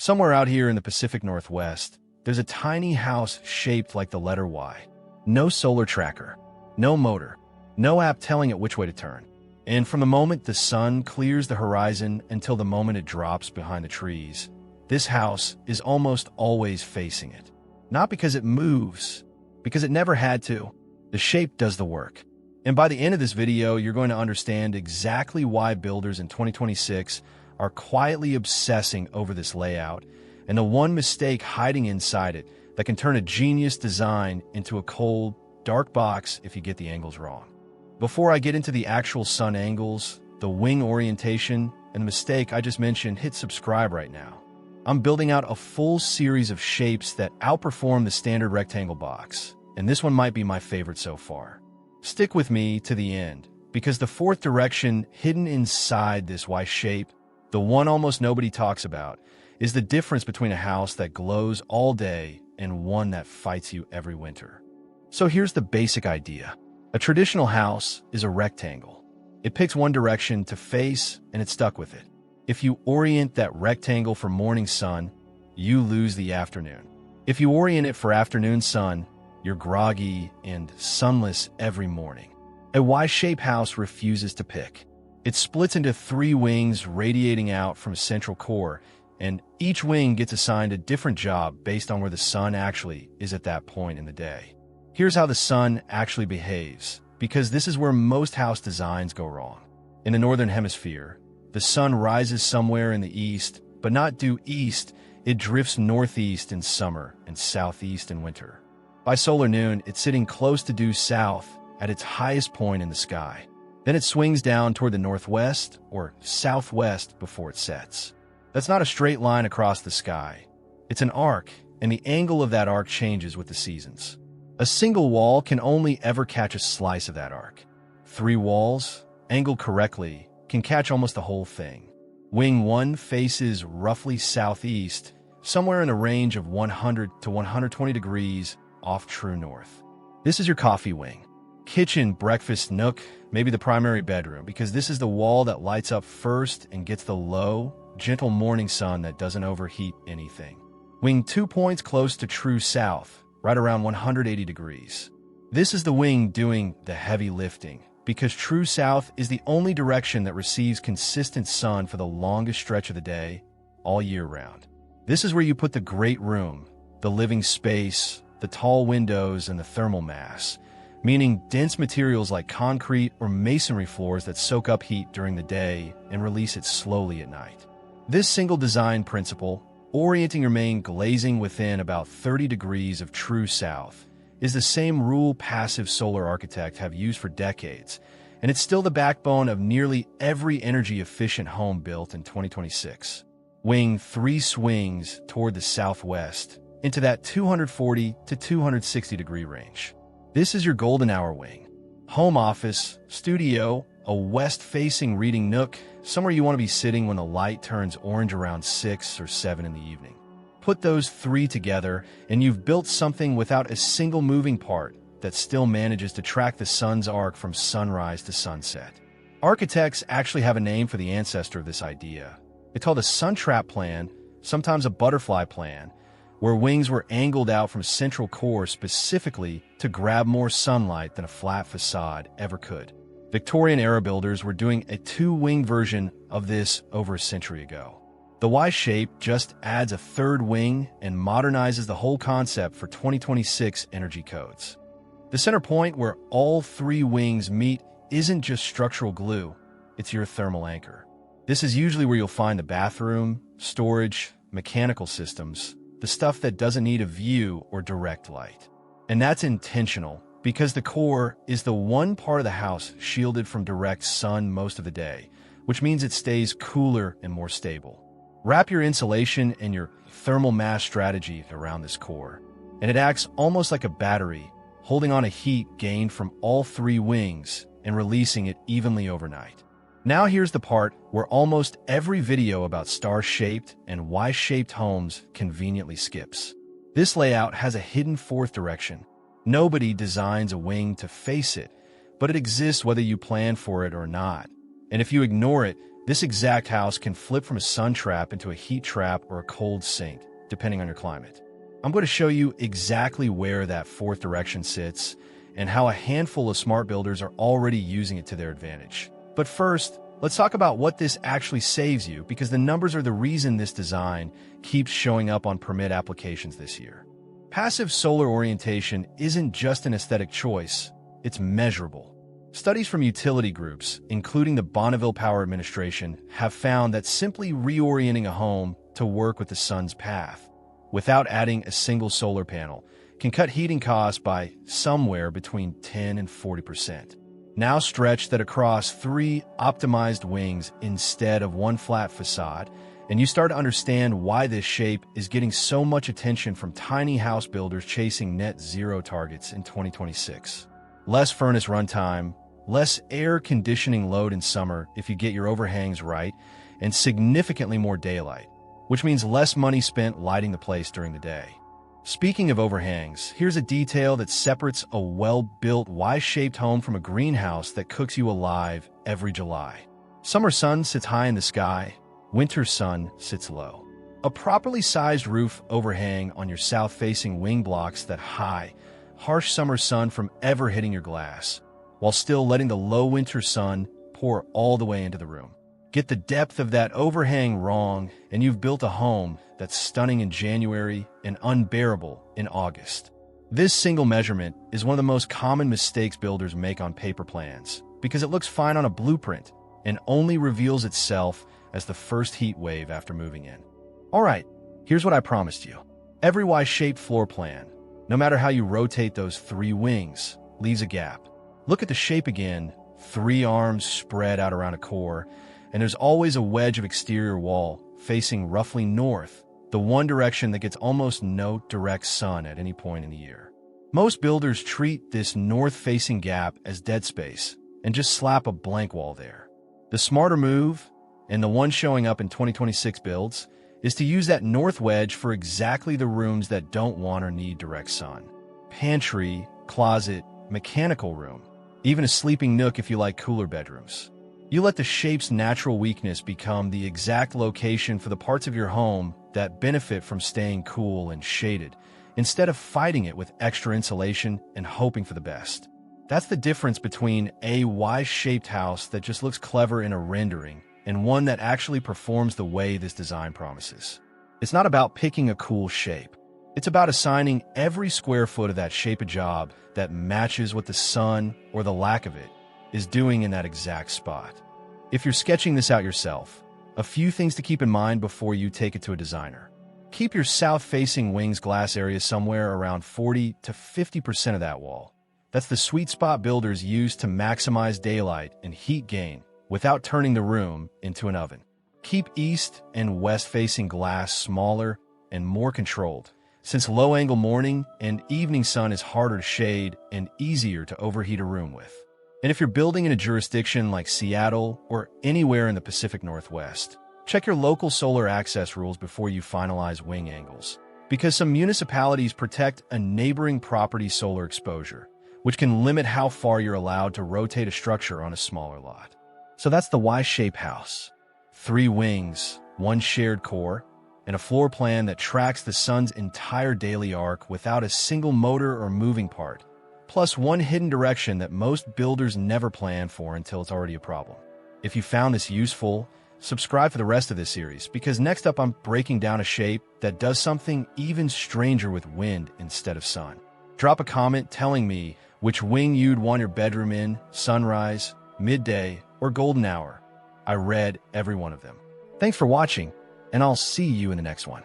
Somewhere out here in the Pacific Northwest, there's a tiny house shaped like the letter Y. No solar tracker, no motor, no app telling it which way to turn. And from the moment the sun clears the horizon until the moment it drops behind the trees, this house is almost always facing it. Not because it moves, because it never had to. The shape does the work. And by the end of this video, you're going to understand exactly why builders in 2026 are quietly obsessing over this layout and the one mistake hiding inside it that can turn a genius design into a cold, dark box if you get the angles wrong. Before I get into the actual sun angles, the wing orientation, and the mistake I just mentioned, hit subscribe right now. I'm building out a full series of shapes that outperform the standard rectangle box, and this one might be my favorite so far. Stick with me to the end, because the fourth direction hidden inside this Y shape, the one almost nobody talks about, is the difference between a house that glows all day and one that fights you every winter. So here's the basic idea. A traditional house is a rectangle. It picks one direction to face and it's stuck with it. If you orient that rectangle for morning sun, you lose the afternoon. If you orient it for afternoon sun, you're groggy and sunless every morning. A Y-shaped house refuses to pick. It splits into 3 wings radiating out from a central core, and each wing gets assigned a different job based on where the sun actually is at that point in the day. Here's how the sun actually behaves, because this is where most house designs go wrong. In the northern hemisphere, the sun rises somewhere in the east, but not due east. It drifts northeast in summer and southeast in winter. By solar noon, it's sitting close to due south at its highest point in the sky. Then it swings down toward the northwest or southwest before it sets. That's not a straight line across the sky. It's an arc, and the angle of that arc changes with the seasons. A single wall can only ever catch a slice of that arc. 3 walls, angled correctly, can catch almost the whole thing. Wing 1 faces roughly southeast, somewhere in a range of 100 to 120 degrees off true north. This is your coffee wing. Kitchen, breakfast nook, maybe the primary bedroom, because this is the wall that lights up first and gets the low, gentle morning sun that doesn't overheat anything. Wing 2 points close to true south, right around 180 degrees. This is the wing doing the heavy lifting, because true south is the only direction that receives consistent sun for the longest stretch of the day, all year round. This is where you put the great room, the living space, the tall windows, and the thermal mass, meaning dense materials like concrete or masonry floors that soak up heat during the day and release it slowly at night. This single design principle, orienting your main glazing within about 30 degrees of true south, is the same rule passive solar architects have used for decades, and it's still the backbone of nearly every energy-efficient home built in 2026. Wing 3 swings toward the southwest into that 240 to 260 degree range. This is your golden hour wing. Home office, studio, a west-facing reading nook, somewhere you want to be sitting when the light turns orange around 6 or 7 in the evening. Put those 3 together, and you've built something without a single moving part that still manages to track the sun's arc from sunrise to sunset. Architects actually have a name for the ancestor of this idea. It's called a suntrap plan, sometimes a butterfly plan, where wings were angled out from central core specifically to grab more sunlight than a flat facade ever could. Victorian-era builders were doing a 2-wing version of this over a century ago. The Y shape just adds a 3rd wing and modernizes the whole concept for 2026 energy codes. The center point where all 3 wings meet isn't just structural glue, it's your thermal anchor. This is usually where you'll find the bathroom, storage, mechanical systems, the stuff that doesn't need a view or direct light. And that's intentional, because the core is the one part of the house shielded from direct sun most of the day, which means it stays cooler and more stable. Wrap your insulation and your thermal mass strategy around this core, and it acts almost like a battery, holding on to heat gained from all 3 wings and releasing it evenly overnight. Now here's the part where almost every video about star-shaped and Y-shaped homes conveniently skips. This layout has a hidden 4th direction. Nobody designs a wing to face it, but it exists whether you plan for it or not. And if you ignore it, This exact house can flip from a sun trap into a heat trap or a cold sink, depending on your climate. I'm going to show you exactly where that fourth direction sits and how a handful of smart builders are already using it to their advantage. But first, let's talk about what this actually saves you, because the numbers are the reason this design keeps showing up on permit applications this year. Passive solar orientation isn't just an aesthetic choice, it's measurable. Studies from utility groups, including the Bonneville Power Administration, have found that simply reorienting a home to work with the sun's path, without adding a single solar panel, can cut heating costs by somewhere between 10 and 40%. Now stretch that across 3 optimized wings instead of one flat facade, and you start to understand why this shape is getting so much attention from tiny house builders chasing net zero targets in 2026. Less furnace runtime, less air conditioning load in summer if you get your overhangs right, and significantly more daylight, which means less money spent lighting the place during the day. Speaking of overhangs, here's a detail that separates a well-built, Y-shaped home from a greenhouse that cooks you alive every July. Summer sun sits high in the sky, winter sun sits low. A properly sized roof overhang on your south-facing wing blocks that high, harsh summer sun from ever hitting your glass, while still letting the low winter sun pour all the way into the room. Get the depth of that overhang wrong, and you've built a home that's stunning in January and unbearable in August. This single measurement is one of the most common mistakes builders make on paper plans, because it looks fine on a blueprint and only reveals itself as the first heat wave after moving in. All right, here's what I promised you. Every Y-shaped floor plan, no matter how you rotate those 3 wings, leaves a gap. Look at the shape again, 3 arms spread out around a core, and there's always a wedge of exterior wall facing roughly north, the one direction that gets almost no direct sun at any point in the year. Most builders treat this north-facing gap as dead space and just slap a blank wall there. The smarter move, and the one showing up in 2026 builds, is to use that north wedge for exactly the rooms that don't want or need direct sun. Pantry, closet, mechanical room, even a sleeping nook if you like cooler bedrooms. You let the shape's natural weakness become the exact location for the parts of your home that benefit from staying cool and shaded, instead of fighting it with extra insulation and hoping for the best. That's the difference between a Y-shaped house that just looks clever in a rendering and one that actually performs the way this design promises. It's not about picking a cool shape. It's about assigning every square foot of that shape a job that matches what the sun, or the lack of it, is doing in that exact spot. If you're sketching this out yourself, a few things to keep in mind before you take it to a designer. Keep your south-facing wings glass area somewhere around 40 to 50% of that wall. That's the sweet spot builders use to maximize daylight and heat gain without turning the room into an oven. Keep east and west-facing glass smaller and more controlled, since low-angle morning and evening sun is harder to shade and easier to overheat a room with. And if you're building in a jurisdiction like Seattle or anywhere in the Pacific Northwest, check your local solar access rules before you finalize wing angles, because some municipalities protect a neighboring property's solar exposure, which can limit how far you're allowed to rotate a structure on a smaller lot. So that's the Y-shaped house. 3 wings, 1 shared core, and a floor plan that tracks the sun's entire daily arc without a single motor or moving part, plus 1 hidden direction that most builders never plan for until it's already a problem. If you found this useful, subscribe for the rest of this series, because next up I'm breaking down a shape that does something even stranger with wind instead of sun. Drop a comment telling me which wing you'd want your bedroom in, sunrise, midday, or golden hour. I read every one of them. Thanks for watching, and I'll see you in the next one.